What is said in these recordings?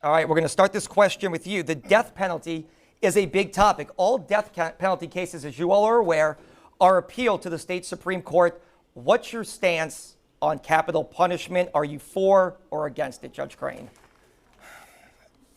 All right, we're going to start this question with you. The death penalty is a big topic. All death penalty cases, as you all are aware, are appealed to the state Supreme Court. What's your stance on capital punishment? Are you for or against it, Judge Crane?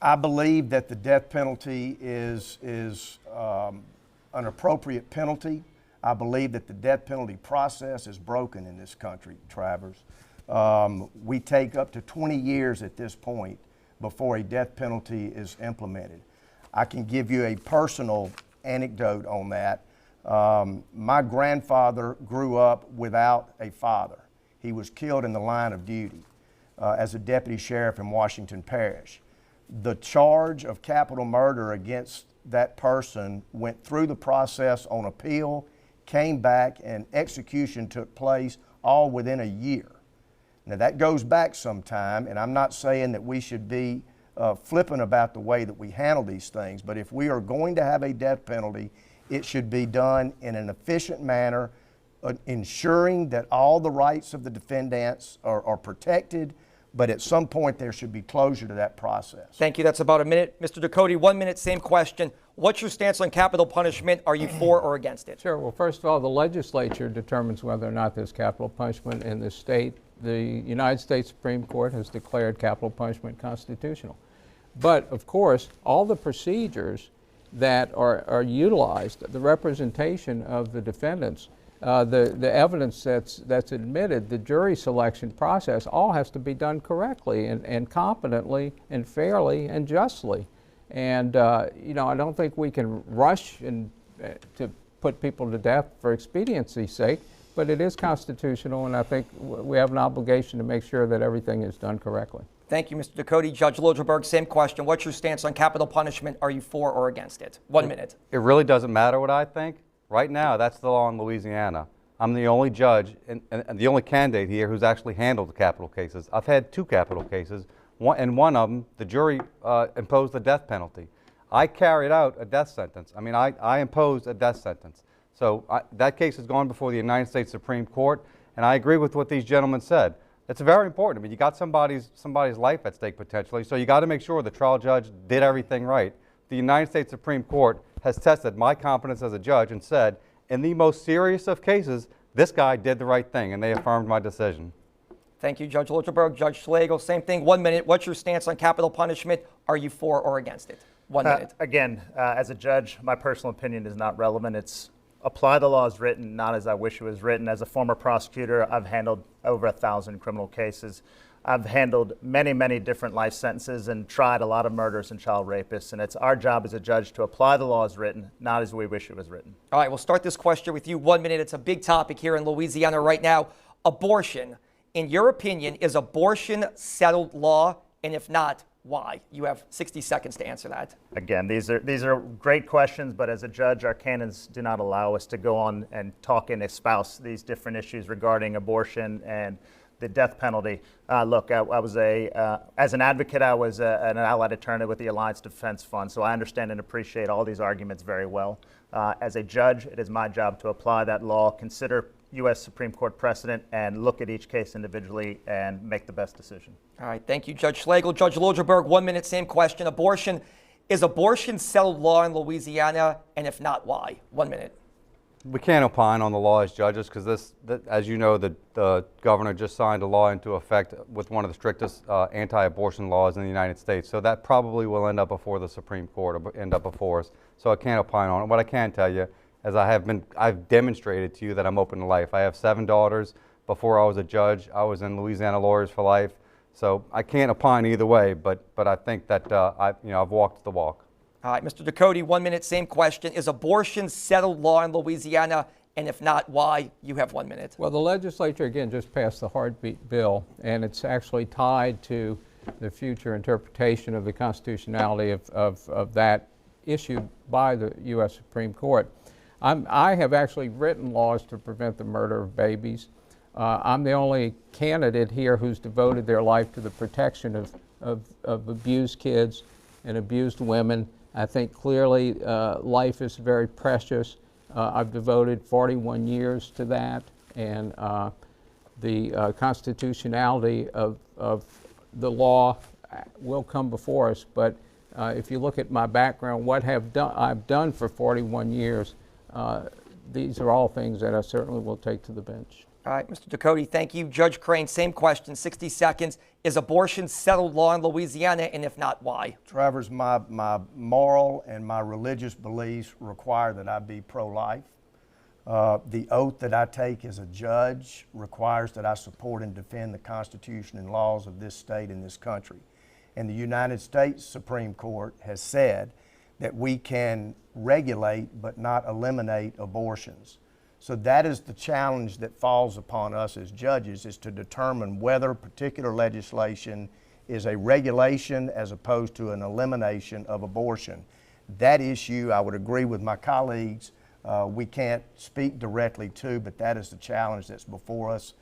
I believe that the death penalty is an appropriate penalty. I believe that the death penalty process is broken in this country, Travers. We take up to 20 years at this point before a death penalty is implemented. I can give you a personal anecdote on that. My grandfather grew up without a father. He was killed in the line of duty as a deputy sheriff in Washington Parish. The charge of capital murder against that person went through the process on appeal, came back, and execution took place all within a year. Now that goes back some time, and I'm not saying that we should be flippant about the way that we handle these things, but if we are going to have a death penalty, it should be done in an efficient manner, ensuring that all the rights of the defendants are protected, but at some point there should be closure to that process. Thank you. That's about a minute. Mr. Ducote, 1 minute, same question. What's your stance on capital punishment? Are you for or against it? Sure. Well, first of all, the legislature determines whether or not there's capital punishment in the state. The United States Supreme Court has declared capital punishment constitutional. But, of course, all the procedures that are utilized, the representation of the defendants, the evidence that's admitted, the jury selection process, all has to be done correctly and competently and fairly and justly. And you know, I don't think we can rush to put people to death for expediency's sake, but it is constitutional, and I think we have an obligation to make sure that everything is done correctly. Thank you, Mr. Ducote. Judge Liljeburg, same question. What's your stance on capital punishment? Are you for or against it? 1 minute. It really doesn't matter what I think. Right now, that's the law in Louisiana. I'm the only judge and the only candidate here who's actually handled capital cases. I've had 2 capital cases. In one of them, the jury imposed the death penalty. I carried out a death sentence. I mean, I imposed a death sentence. So that case has gone before the United States Supreme Court, and I agree with what these gentlemen said. It's very important. I mean, you got somebody's life at stake potentially, so you got to make sure the trial judge did everything right. The United States Supreme Court has tested my competence as a judge and said, in the most serious of cases, this guy did the right thing, and they affirmed my decision. Thank you, Judge Liljeburg. Judge Schlegel, same thing. 1 minute. What's your stance on capital punishment? Are you for or against it? 1 minute. Again, as a judge, my personal opinion is not relevant. It's apply the law as written, not as I wish it was written. As a former prosecutor, I've handled over 1,000 criminal cases. I've handled many, many different life sentences and tried a lot of murders and child rapists, and it's our job as a judge to apply the law as written, not as we wish it was written. All right, we'll start this question with you. 1 minute. It's a big topic here in Louisiana right now. Abortion. In your opinion, is abortion settled law? And if not, why? You have 60 seconds to answer that. Again, these are great questions, but as a judge, our canons do not allow us to go on and talk and espouse these different issues regarding abortion and the death penalty. Look, I was as an advocate, I was an allied attorney with the Alliance Defense Fund, so I understand and appreciate all these arguments very well. As a judge, it is my job to apply that law, consider U.S. Supreme Court precedent, and look at each case individually and make the best decision. All right, thank you, Judge Schlegel. Judge Liljeburg, 1 minute, same question. Abortion. Is abortion settled law in Louisiana? And if not, why? 1 minute. We can't opine on the law as judges because as you know, the governor just signed a law into effect with one of the strictest anti-abortion laws in the United States. So that probably will end up before the Supreme Court or end up before us. So I can't opine on it. What I can tell you, as I've demonstrated to you that I'm open to life. I have 7 daughters. Before I was a judge, I was in Louisiana Lawyers for Life. So I can't opine either way, but I think that I've walked the walk. All right, Mr. Ducote, 1 minute, same question. Is abortion settled law in Louisiana? And if not, why? You have 1 minute. Well, the legislature, again, just passed the heartbeat bill, and it's actually tied to the future interpretation of the constitutionality of that issue by the U.S. Supreme Court. I have actually written laws to prevent the murder of babies. I'm the only candidate here who's devoted their life to the protection of abused kids and abused women. I think clearly life is very precious. I've devoted 41 years to that, and the constitutionality of the law will come before us. But if you look at my background, what I've done for 41 years, these are all things that I certainly will take to the bench. All right, Mr. Ducote, thank you. Judge Crane, same question, 60 seconds. Is abortion settled law in Louisiana, and if not, why? Travers, my moral and my religious beliefs require that I be pro-life. The oath that I take as a judge requires that I support and defend the Constitution and laws of this state and this country. And the United States Supreme Court has said that we can regulate but not eliminate abortions. So that is the challenge that falls upon us as judges, is to determine whether particular legislation is a regulation as opposed to an elimination of abortion. That issue, I would agree with my colleagues, we can't speak directly to, but that is the challenge that's before us.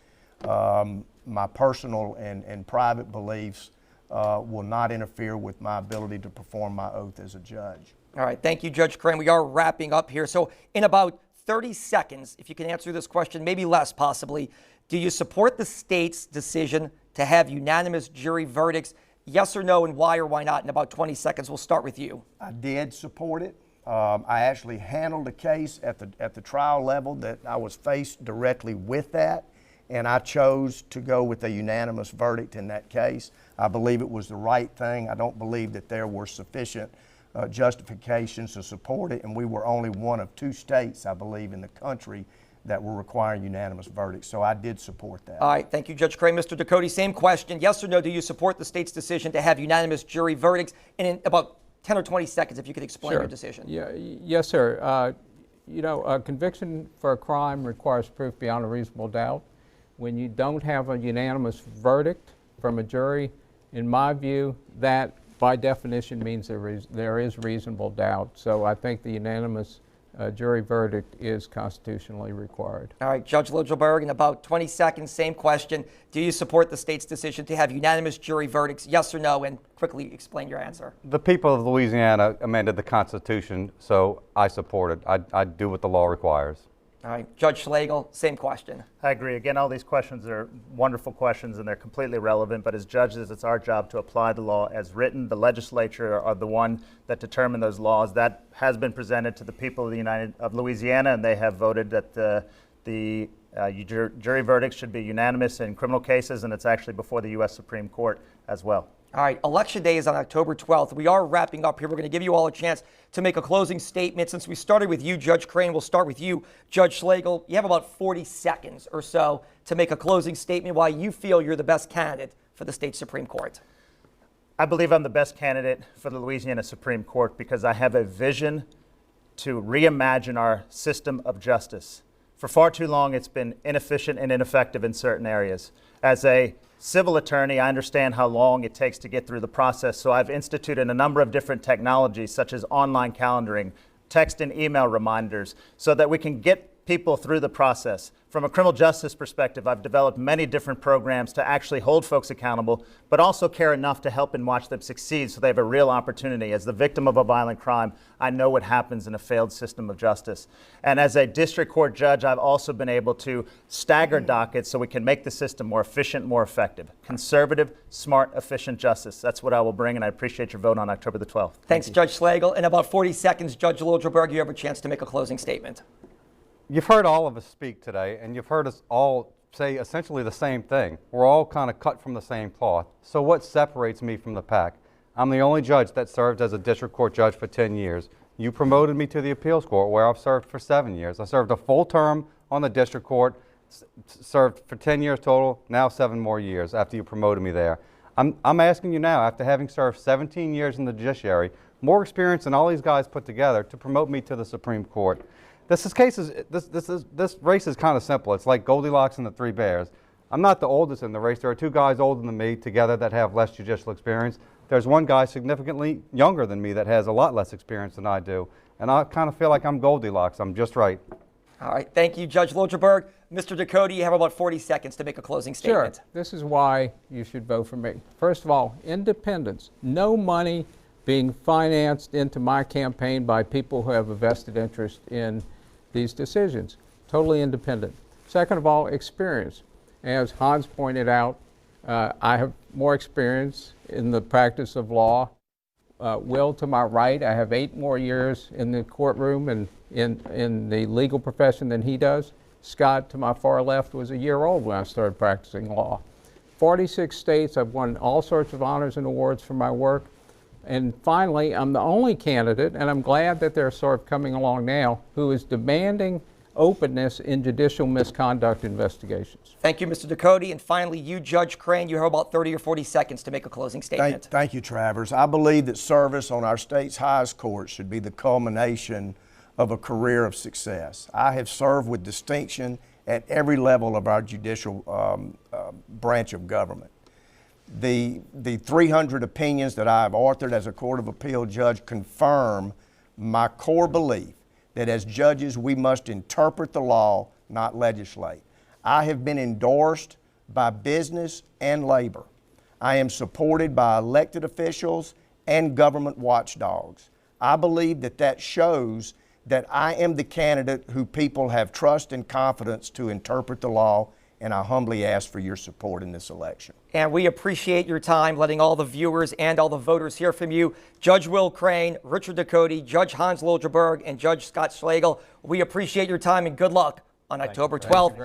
My personal and private beliefs will not interfere with my ability to perform my oath as a judge. All right, thank you, Judge Crane. We are wrapping up here. So in about 30 seconds, if you can answer this question, maybe less possibly, do you support the state's decision to have unanimous jury verdicts? Yes or no, and why or why not? In about 20 seconds, we'll start with you. I did support it. I actually handled a case at the trial level that I was faced directly with that, and I chose to go with a unanimous verdict in that case. I believe it was the right thing. I don't believe that there were sufficient justifications to support it, and we were only one of 2 states, I believe, in the country that were requiring unanimous verdicts. So I did support that. All right, thank you, Judge Crane. Mr. Ducote, same question. Yes or no, do you support the state's decision to have unanimous jury verdicts? And in about 10 or 20 seconds, if you could explain your decision. Yeah, yes, sir. You know, a conviction for a crime requires proof beyond a reasonable doubt. When you don't have a unanimous verdict from a jury, in my view, that by definition means there is reasonable doubt. So I think the unanimous jury verdict is constitutionally required. All right, Judge Liljeburg, in about 20 seconds, same question. Do you support the state's decision to have unanimous jury verdicts, yes or no, and quickly explain your answer? The people of Louisiana amended the Constitution, so I support it. I do what the law requires. All right, Judge Schlegel, same question. I agree. Again, all these questions are wonderful questions and they're completely relevant, but as judges, it's our job to apply the law as written. The legislature are the one that determine those laws. That has been presented to the people of Louisiana, and they have voted that the jury verdicts should be unanimous in criminal cases, and it's actually before the U.S. Supreme Court as well. All right, Election Day is on October 12th. We are wrapping up here. We're going to give you all a chance to make a closing statement. Since we started with you, Judge Crane, we'll start with you, Judge Schlegel. You have about 40 seconds or so to make a closing statement why you feel you're the best candidate for the state Supreme Court. I believe I'm the best candidate for the Louisiana Supreme Court because I have a vision to reimagine our system of justice. For far too long, it's been inefficient and ineffective in certain areas. As a civil attorney, I understand how long it takes to get through the process, so I've instituted a number of different technologies such as online calendaring, text and email reminders, so that we can get people through the process. From a criminal justice perspective, I've developed many different programs to actually hold folks accountable, but also care enough to help and watch them succeed so they have a real opportunity. As the victim of a violent crime, I know what happens in a failed system of justice. And as a district court judge, I've also been able to stagger dockets so we can make the system more efficient, more effective. Conservative, smart, efficient justice. That's what I will bring, and I appreciate your vote on October the 12th. Thanks, Judge Schlegel. In about 40 seconds, Judge Liljeburg, you have a chance to make a closing statement. You've heard all of us speak today, and you've heard us all say essentially the same thing. We're all kind of cut from the same cloth. So what separates me from the pack? I'm the only judge that served as a district court judge for 10 years. You promoted me to the appeals court, where I've served for 7 years. I served a full term on the district court, served for 10 years total, now 7 more years after you promoted me there. I'm asking you now, after having served 17 years in the judiciary, more experience than all these guys put together, to promote me to the Supreme Court. This race is kind of simple. It's like Goldilocks and the Three Bears. I'm not the oldest in the race. There are 2 guys older than me together that have less judicial experience. There's 1 guy significantly younger than me that has a lot less experience than I do. And I kind of feel like I'm Goldilocks. I'm just right. All right, thank you, Judge Liljeburg. Mr. Ducote, you have about 40 seconds to make a closing statement. Sure. This is why you should vote for me. First of all, independence. No money being financed into my campaign by people who have a vested interest in these decisions. Totally independent. Second of all, experience. As Hans pointed out, I have more experience in the practice of law. Will, to my right, I have 8 more years in the courtroom and in the legal profession than he does. Scott, to my far left, was a year old when I started practicing law. 46 states, I've won all sorts of honors and awards for my work. And finally, I'm the only candidate, and I'm glad that they're sort of coming along now, who is demanding openness in judicial misconduct investigations. Thank you, Mr. Ducote. And finally, you, Judge Crane, you have about 30 or 40 seconds to make a closing statement. Thank you, Travers. I believe that service on our state's highest court should be the culmination of a career of success. I have served with distinction at every level of our judicial branch of government. The 300 opinions that I have authored as a Court of Appeal judge confirm my core belief that as judges we must interpret the law, not legislate. I have been endorsed by business and labor. I am supported by elected officials and government watchdogs. I believe that shows that I am the candidate who people have trust and confidence to interpret the law, and I humbly ask for your support in this election. And we appreciate your time letting all the viewers and all the voters hear from you. Judge Will Crane, Richard Ducote, Judge Hans Liljeburg, and Judge Scott Schlegel, we appreciate your time and good luck on October 12th.